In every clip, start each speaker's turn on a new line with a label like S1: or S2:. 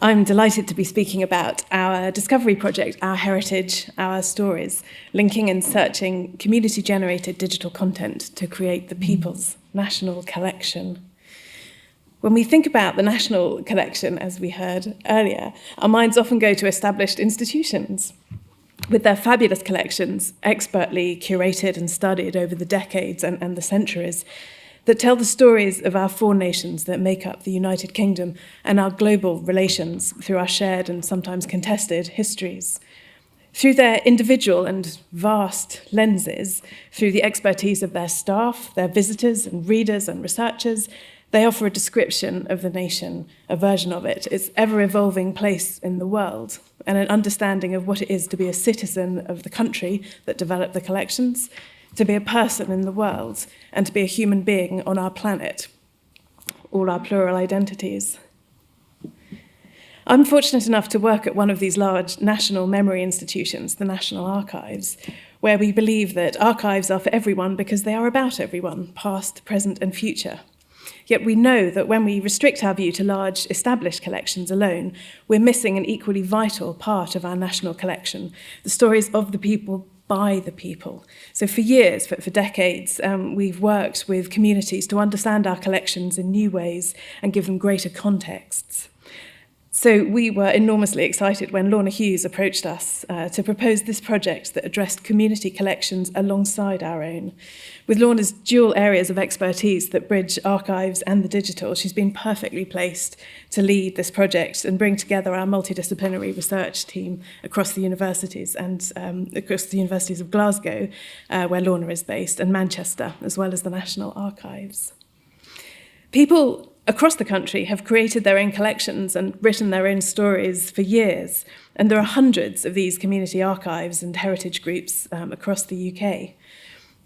S1: I'm delighted to be speaking about our discovery project, Our Heritage, Our Stories, linking and searching community-generated digital content to create the people's national collection. When we think about the national collection, as we heard earlier, our minds often go to established institutions with their fabulous collections, expertly curated and studied over the decades and the centuries, that tell the stories of our four nations that make up the United Kingdom and our global relations through our shared and sometimes contested histories. Through their individual and vast lenses, through the expertise of their staff, their visitors and readers and researchers, they offer a description of the nation, a version of it, its ever-evolving place in the world, and an understanding of what it is to be a citizen of the country that developed the collections, to be a person in the world, and to be a human being on our planet, all our plural identities. I'm fortunate enough to work at one of these large national memory institutions, the National Archives, where we believe that archives are for everyone because they are about everyone, past, present, and future. Yet we know that when we restrict our view to large established collections alone, we're missing an equally vital part of our national collection, the stories of the people by the people. So for years, for decades, we've worked with communities to understand our collections in new ways and give them greater contexts. So we were enormously excited when Lorna Hughes approached us to propose this project that addressed community collections alongside our own. With Lorna's dual areas of expertise that bridge archives and the digital, she's been perfectly placed to lead this project and bring together our multidisciplinary research team across the universities and across the universities of Glasgow, where Lorna is based, and Manchester, as well as the National Archives. People across the country have created their own collections and written their own stories for years, and there are hundreds of these community archives and heritage groups across the UK.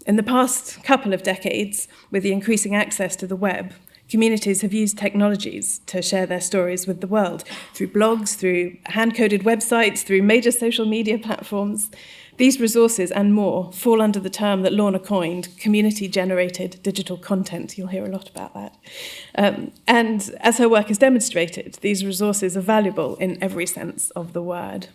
S1: In the past couple of decades, with the increasing access to the web, communities have used technologies to share their stories with the world, through blogs, through hand-coded websites, through major social media platforms. These resources and more fall under the term that Lorna coined, community-generated digital content. You'll hear a lot about that. And as her work has demonstrated, these resources are valuable in every sense of the word.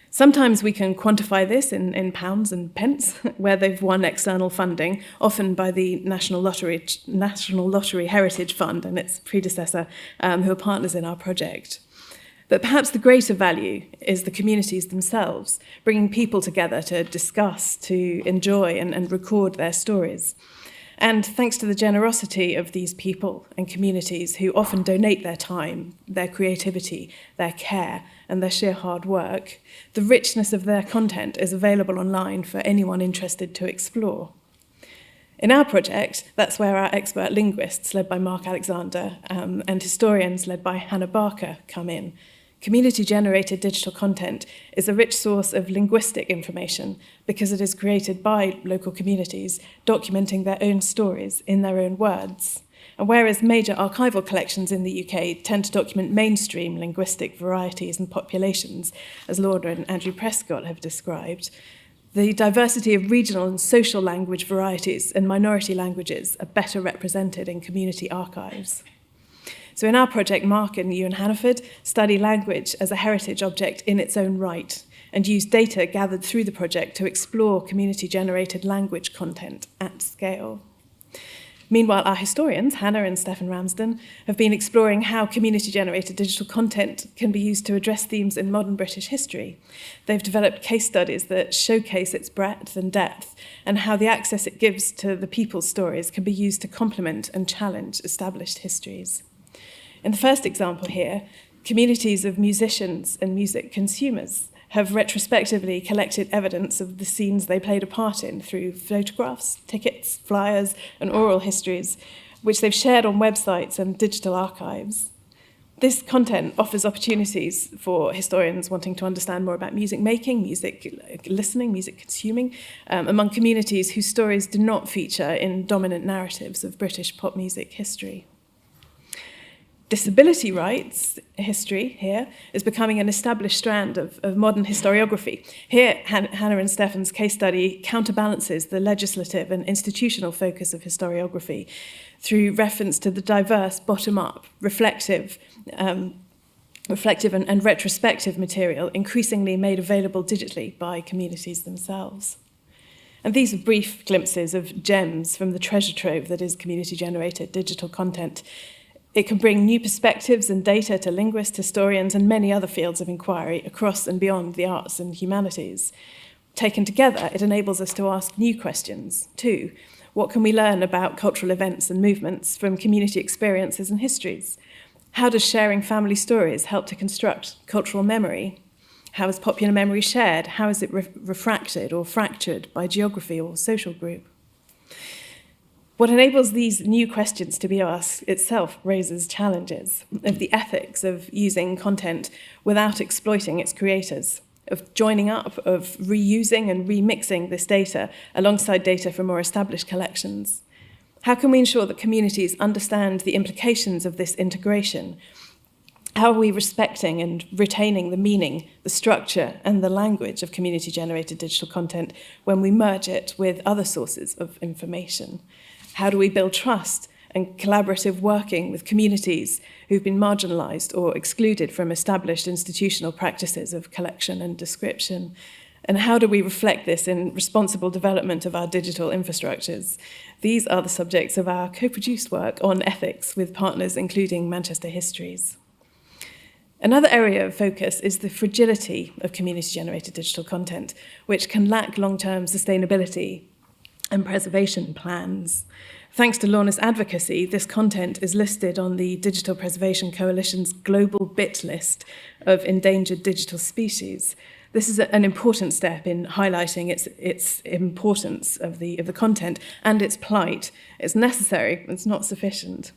S1: Sometimes we can quantify this in pounds and pence, where they've won external funding, often by the National Lottery Heritage Fund and its predecessor, who are partners in our project. But perhaps the greater value is the communities themselves, bringing people together to discuss, to enjoy and record their stories. And thanks to the generosity of these people and communities who often donate their time, their creativity, their care, and their sheer hard work, the richness of their content is available online for anyone interested to explore. In our project, that's where our expert linguists, led by Mark Alexander, and historians, led by Hannah Barker, come in. Community-generated digital content is a rich source of linguistic information because it is created by local communities, documenting their own stories in their own words. And whereas major archival collections in the UK tend to document mainstream linguistic varieties and populations, as Lorna and Andrew Prescott have described, the diversity of regional and social language varieties and minority languages are better represented in community archives. So in our project, Mark and Ewan Hannaford study language as a heritage object in its own right and use data gathered through the project to explore community-generated language content at scale. Meanwhile, our historians, Hannah and Stefan Ramsden, have been exploring how community-generated digital content can be used to address themes in modern British history. They've developed case studies that showcase its breadth and depth and how the access it gives to the people's stories can be used to complement and challenge established histories. In the first example here, communities of musicians and music consumers have retrospectively collected evidence of the scenes they played a part in through photographs, tickets, flyers, and oral histories, which they've shared on websites and digital archives. This content offers opportunities for historians wanting to understand more about music making, music listening, music consuming, among communities whose stories do not feature in dominant narratives of British pop music history. Disability rights history here is becoming an established strand of modern historiography. Here, Hannah and Stefan's case study counterbalances the legislative and institutional focus of historiography through reference to the diverse, bottom-up, reflective reflective and retrospective material increasingly made available digitally by communities themselves. And these are brief glimpses of gems from the treasure trove that is community-generated digital content. It can bring new perspectives and data to linguists, historians, and many other fields of inquiry across and beyond the arts and humanities. Taken together, it enables us to ask new questions, too. What can we learn about cultural events and movements from community experiences and histories? How does sharing family stories help to construct cultural memory? How is popular memory shared? How is it refracted or fractured by geography or social group? What enables these new questions to be asked itself raises challenges of the ethics of using content without exploiting its creators, of joining up, of reusing and remixing this data alongside data from more established collections. How can we ensure that communities understand the implications of this integration? How are we respecting and retaining the meaning, the structure, and the language of community-generated digital content when we merge it with other sources of information? How do we build trust and collaborative working with communities who've been marginalised or excluded from established institutional practices of collection and description? And how do we reflect this in responsible development of our digital infrastructures? These are the subjects of our co-produced work on ethics with partners including Manchester Histories. Another area of focus is the fragility of community-generated digital content, which can lack long-term sustainability and preservation plans. Thanks to Lorna's advocacy, this content is listed on the Digital Preservation Coalition's global bit list of endangered digital species. This is an important step in highlighting its importance of the content and its plight. It's necessary, it's not sufficient.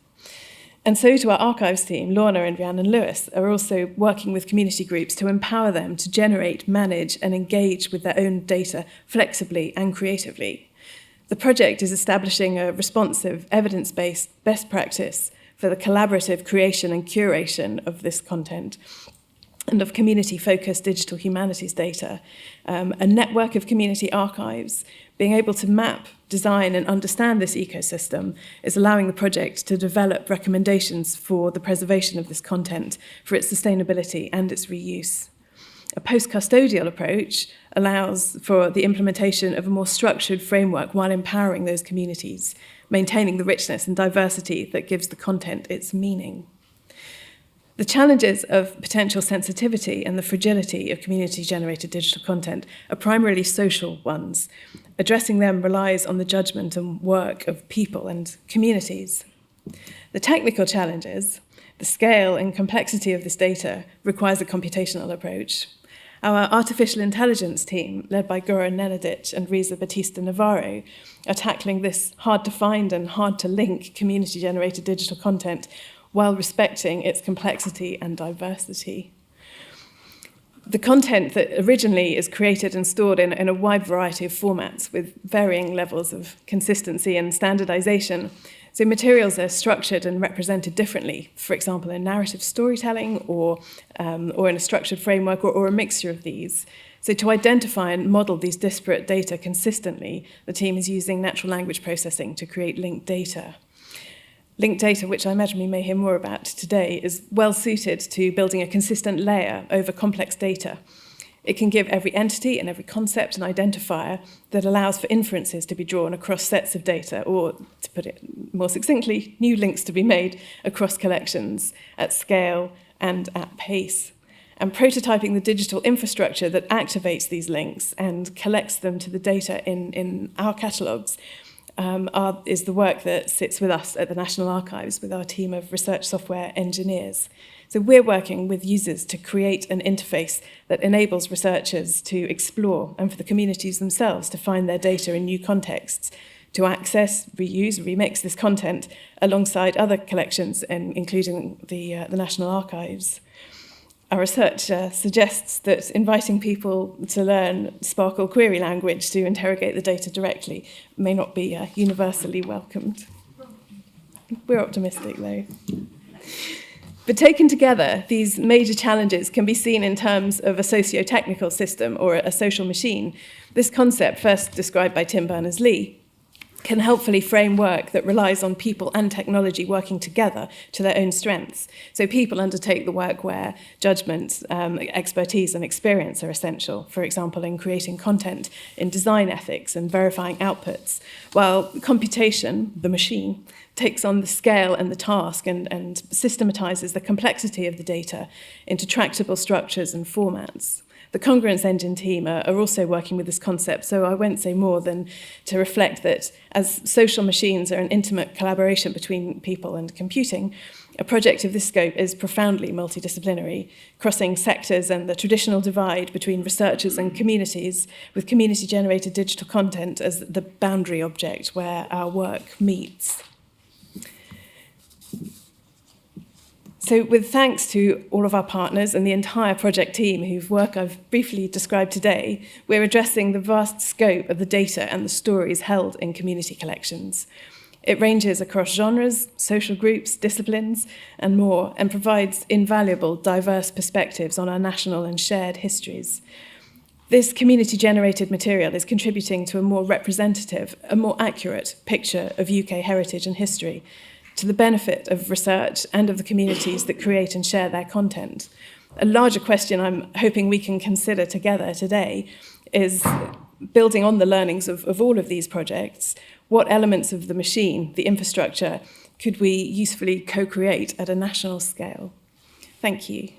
S1: And so to our archives team, Lorna and Rhiannon Lewis are also working with community groups to empower them to generate, manage and engage with their own data flexibly and creatively. The project is establishing a responsive, evidence-based best practice for the collaborative creation and curation of this content and of community-focused digital humanities data, a network of community archives. Being able to map, design and understand this ecosystem is allowing the project to develop recommendations for the preservation of this content, for its sustainability and its reuse. A post-custodial approach allows for the implementation of a more structured framework while empowering those communities, maintaining the richness and diversity that gives the content its meaning. The challenges of potential sensitivity and the fragility of community-generated digital content are primarily social ones. Addressing them relies on the judgment and work of people and communities. The technical challenges, the scale and complexity of this data requires a computational approach. Our artificial intelligence team, led by Goran Nenadic and Riza Batista Navarro, are tackling this hard-to-find and hard-to-link community-generated digital content while respecting its complexity and diversity. The content that originally is created and stored in a wide variety of formats with varying levels of consistency and standardization. So materials are structured and represented differently, for example, in narrative storytelling or in a structured framework or a mixture of these. So to identify and model these disparate data consistently, the team is using natural language processing to create linked data. Linked data, which I imagine we may hear more about today, is well suited to building a consistent layer over complex data. It can give every entity and every concept an identifier that allows for inferences to be drawn across sets of data, or, to put it more succinctly, new links to be made across collections at scale and at pace. And prototyping the digital infrastructure that activates these links and collects them to the data in our catalogues is the work that sits with us at the National Archives with our team of research software engineers. So we're working with users to create an interface that enables researchers to explore and for the communities themselves to find their data in new contexts, to access, reuse, remix this content alongside other collections, including the National Archives. Our research suggests that inviting people to learn Sparkle query language to interrogate the data directly may not be universally welcomed. We're optimistic, though. But taken together, these major challenges can be seen in terms of a socio-technical system or a social machine. This concept, first described by Tim Berners-Lee, can helpfully frame work that relies on people and technology working together to their own strengths. So people undertake the work where judgment, expertise and experience are essential, for example, in creating content, in design ethics and verifying outputs, while computation, the machine, takes on the scale and the task and systematizes the complexity of the data into tractable structures and formats. The Congruence Engine team are also working with this concept, so I won't say more than to reflect that as social machines are an intimate collaboration between people and computing, a project of this scope is profoundly multidisciplinary, crossing sectors and the traditional divide between researchers and communities, with community-generated digital content as the boundary object where our work meets. So with thanks to all of our partners and the entire project team whose work I've briefly described today, we're addressing the vast scope of the data and the stories held in community collections. It ranges across genres, social groups, disciplines, and more, and provides invaluable, diverse perspectives on our national and shared histories. This community-generated material is contributing to a more representative, a more accurate picture of UK heritage and history, to the benefit of research and of the communities that create and share their content. A larger question I'm hoping we can consider together today is, building on the learnings of all of these projects, what elements of the machine, the infrastructure, could we usefully co-create at a national scale? Thank you.